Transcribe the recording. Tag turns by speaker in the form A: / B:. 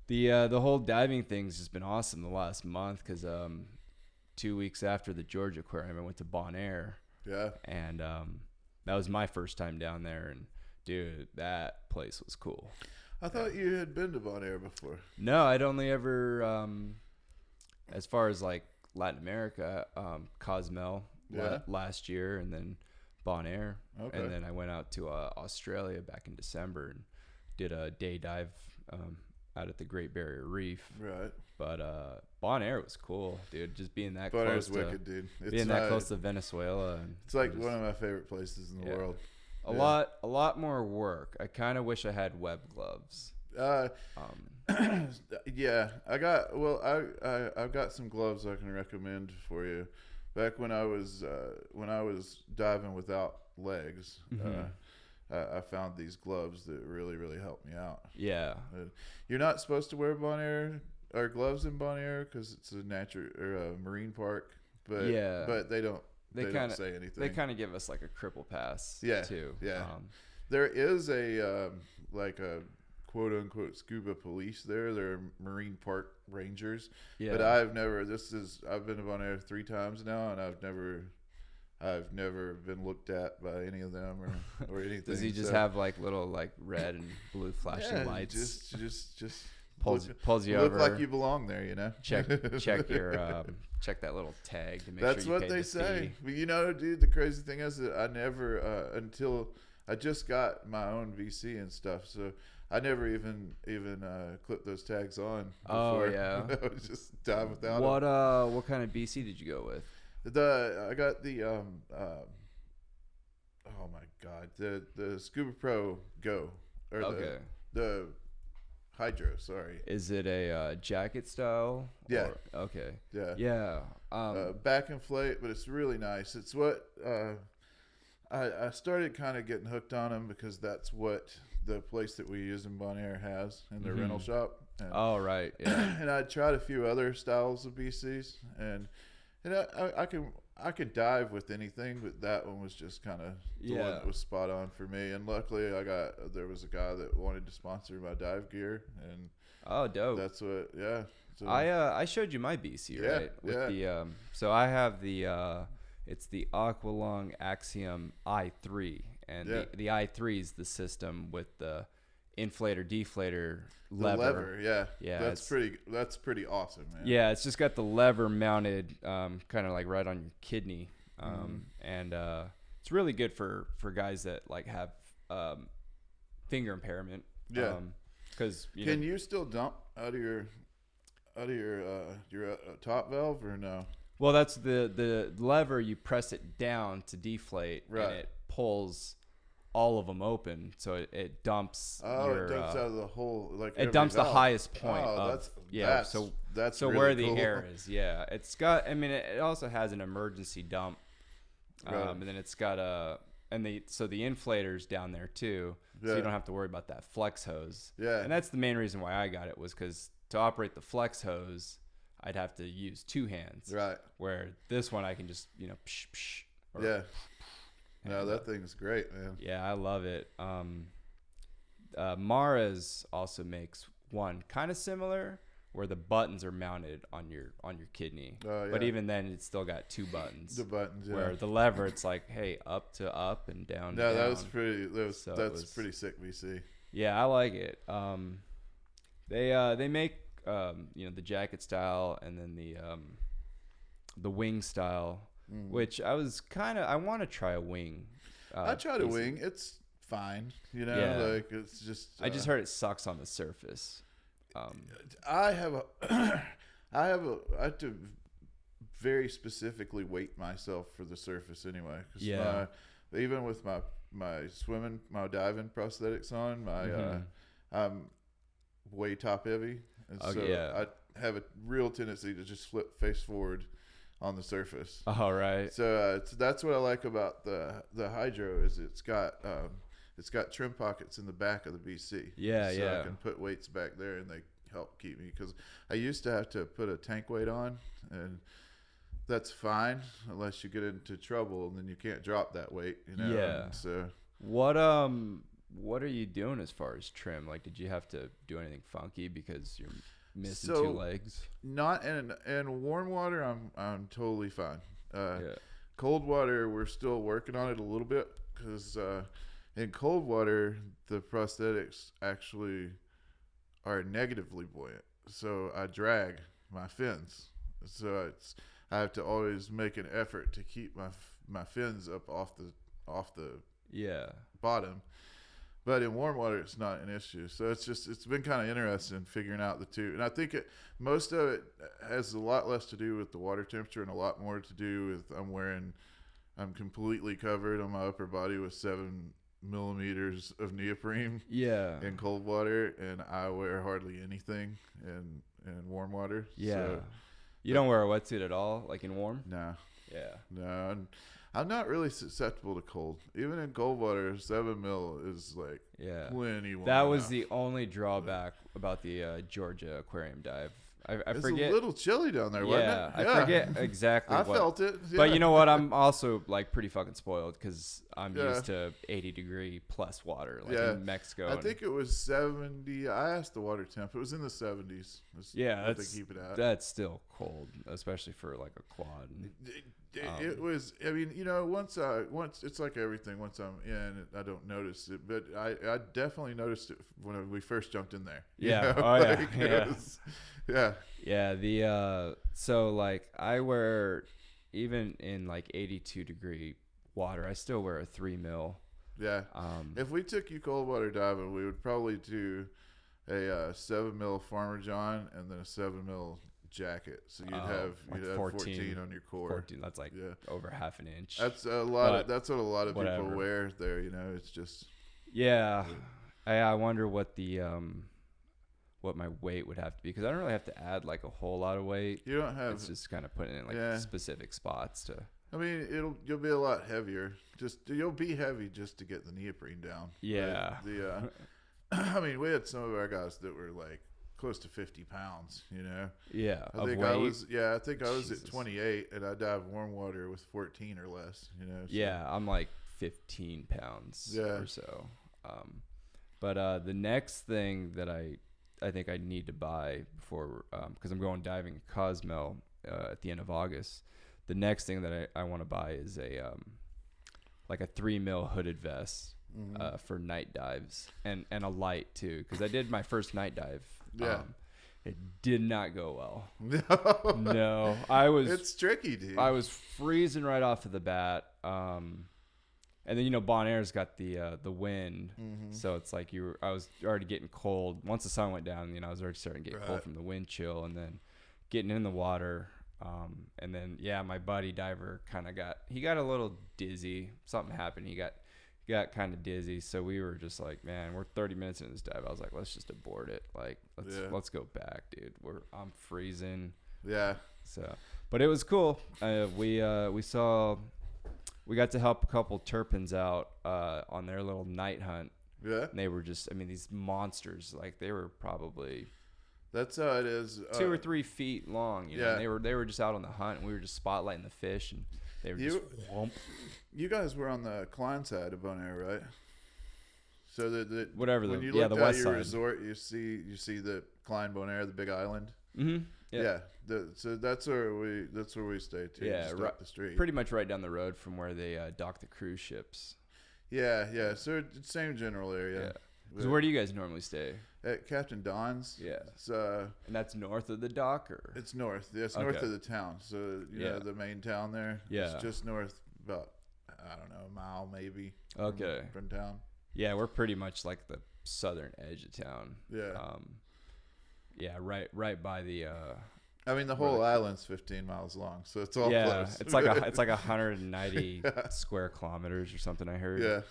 A: The whole diving thing's just been awesome the last month because 2 weeks after the Georgia Aquarium, I went to Bonaire.
B: Yeah.
A: And that was my first time down there, and dude, that place was cool.
B: I thought you had been to Bonaire before.
A: No, I'd only ever, as far as like Latin America, Cozumel last year, and then Bonaire, and then I went out to Australia back in December and did a day dive out at the Great Barrier Reef.
B: Right.
A: But Bonaire was cool, dude. Just being that
B: Bonaire's
A: close
B: wicked, dude.
A: Being that close to Venezuela. And
B: it's like one of my favorite places in the world.
A: A lot more work. I kind of wish I had web gloves.
B: Yeah, I've got some gloves I can recommend for you. Back when I was diving without legs, I found these gloves that really, really helped me out.
A: Yeah.
B: You're not supposed to wear Bonaire or gloves in Bonaire because it's a natural or a marine park, but they don't say anything.
A: They kind of give us like a cripple pass too.
B: Yeah. There is a like a quote unquote scuba police there. They're marine park rangers. Yeah. But I've been to Bonaire 3 times now, and I've never been looked at by any of them or anything.
A: Does he just have like little like red and blue flashing lights?
B: Just
A: pulls you over.
B: Look like you belong there, you know.
A: Check your check that little tag to make
B: That's
A: sure you
B: what
A: pay
B: they
A: the
B: say.
A: fee.
B: But you know, dude, the crazy thing is that I never until I just got my own VC and stuff, so I never even clipped those tags on before.
A: Oh yeah.
B: I was just dive without
A: them. What kind of BC did you go with?
B: I got the oh my god, the Scuba Pro Go or the Hydro. Sorry.
A: Is it a jacket style?
B: Yeah.
A: Okay.
B: Yeah.
A: Yeah.
B: Back inflate, but it's really nice. It's what I started kind of getting hooked on them because that's what the place that we use in Bonaire has in their rental shop. And,
A: right. Yeah.
B: And I tried a few other styles of BCs, and I could dive with anything, but that one was just kind of the one that was spot on for me. And luckily, there was a guy that wanted to sponsor my dive gear, and
A: dope.
B: That's what, yeah. So,
A: I showed you my BC, right? With the so I have the it's the Aqualung Axiom I3, and the I3 is the system with the inflator deflator lever.
B: Yeah. That's pretty awesome, man.
A: Yeah, it's just got the lever mounted kind of like right on your kidney. And it's really good for guys that like have finger impairment.
B: Yeah.
A: Cuz
B: can you still dump out of your top valve or no?
A: Well, that's the lever. You press it down to deflate, and it pulls all of them open, so it dumps.
B: It dumps out of the whole, like
A: it dumps
B: valve.
A: the highest point.
B: That's
A: so
B: really
A: where the
B: cool.
A: air is. Yeah, it's got. I mean, it also has an emergency dump, and then it's got the inflator's down there too, so you don't have to worry about that flex hose.
B: Yeah,
A: and that's the main reason why I got it, was because to operate the flex hose, I'd have to use 2 hands.
B: Right.
A: Where this one I can just psh, psh,
B: no, that thing's great, man.
A: Yeah, I love it. Mara's also makes one kind of similar where the buttons are mounted on your kidney. But even then, it's still got 2 buttons.
B: The buttons,
A: where the lever, it's like, hey, up to up and down.
B: No,
A: down.
B: that was pretty. That's pretty sick, VC.
A: Yeah, I like it. They make the jacket style and then the wing style. Which I want to try a wing.
B: I tried a wing. It's fine. You know, like it's just.
A: I just heard it sucks on the surface.
B: I have to very specifically weight myself for the surface anyway. Cause even with my diving prosthetics on, I'm way top heavy, and I have a real tendency to just flip face forward on the surface.
A: All right.
B: So that's what I like about the Hydro is it's got trim pockets in the back of the BC. So I can put weights back there and they help keep me, because I used to have to put a tank weight on, and that's fine unless you get into trouble and then you can't drop that weight. You know?
A: Yeah.
B: So
A: what what are you doing as far as trim? Like, did you have to do anything funky because you're missing 2 legs?
B: Not in warm water. I'm totally fine. Cold water, we're still working on it a little bit because in cold water the prosthetics actually are negatively buoyant, so I drag my fins. So I have to always make an effort to keep my fins up off the bottom. But in warm water, it's not an issue. So it's been kind of interesting figuring out the two. And I think most of it has a lot less to do with the water temperature and a lot more to do with I'm completely covered on my upper body with 7 millimeters of neoprene in cold water, and I wear hardly anything in warm water. So,
A: you don't wear a wetsuit at all, like in warm?
B: No.
A: Yeah.
B: No, I'm not really susceptible to cold. Even in cold water, 7 mil is like plenty warm.
A: That was the only drawback about the Georgia aquarium dive. I
B: it's
A: forget.
B: a little chilly down there, wasn't it?
A: I forget exactly.
B: I felt it. Yeah.
A: But you know what? I'm also like pretty fucking spoiled because I'm used to 80-degree plus water, like in Mexico.
B: I think it was 70. I asked the water temp. It was in the 70s.
A: That's
B: they keep it at.
A: That's still cold, especially for like a quad.
B: It was. I mean, once it's like everything. Once I'm in, I don't notice it, but I definitely noticed it when we first jumped in there. So like I wear, even in like 82-degree water, I still wear a 3 mil. Yeah. If we took you cold water diving, we would probably do a 7 mil Farmer John and then a 7 mil jacket, so you'd have 14 on your core.
A: 14, that's like over half an inch.
B: That's a lot. That's what a lot of people wear there. It's just
A: I wonder what the what my weight would have to be, because I don't really have to add like a whole lot of weight.
B: You don't have.
A: It's just kind of putting it in like specific spots to.
B: I mean, you'll be a lot heavier. You'll be heavy just to get the neoprene down.
A: Yeah.
B: I mean, we had some of our guys that were like close to 50 pounds,
A: Yeah.
B: I think I was at 28 and I dive warm water with 14 or less, So.
A: Yeah, I'm like 15 pounds or so. But the next thing that I think I need to buy before, because I'm going diving in Cozumel at the end of August. The next thing that I want to buy is like a 3 mil hooded vest for night dives, and a light too, because I did my first night dive. It did not go well. No,
B: it's tricky, dude.
A: I was freezing right off of the bat. And then Bonaire's got the wind, so it's like I was already getting cold. Once the sun went down, I was already starting to get cold from the wind chill, and then getting in the water. And then my buddy diver got a little dizzy. Something happened. He got kind of dizzy, so we were just like, man, we're 30 minutes into this dive. I was like, let's just abort it. Like, let's go back, dude. I'm freezing.
B: Yeah.
A: So, but it was cool. We got to help a couple Turpins out on their little night hunt.
B: Yeah.
A: And they were just, these monsters. Like, they were probably.
B: That's how it is.
A: 2 or 3 feet long. You know? And they were just out on the hunt, and we were just spotlighting the fish, and they were just whomp.
B: You guys were on the Klein side of Bonaire, right? So when you looked
A: the
B: at
A: west
B: your
A: side.
B: resort, you see the Klein Bonaire, the big island.
A: Mm-hmm.
B: Yeah. So that's where we stay too.
A: Yeah,
B: just up the street.
A: Pretty much right down the road from where they dock the cruise ships.
B: Yeah. So it's same general area.
A: Yeah. So where do you guys normally stay?
B: At Captain Don's.
A: Yeah.
B: And
A: that's north of the dock, or?
B: It's north. Yeah, it's north of the town. So know the main town there.
A: Yeah.
B: It's just north, about a mile maybe.
A: Okay.
B: From town.
A: Yeah, we're pretty much like the southern edge of town.
B: Yeah.
A: Right by the.
B: The whole island's 15 miles long, so it's all close.
A: It's like 190 square kilometers or something. I heard.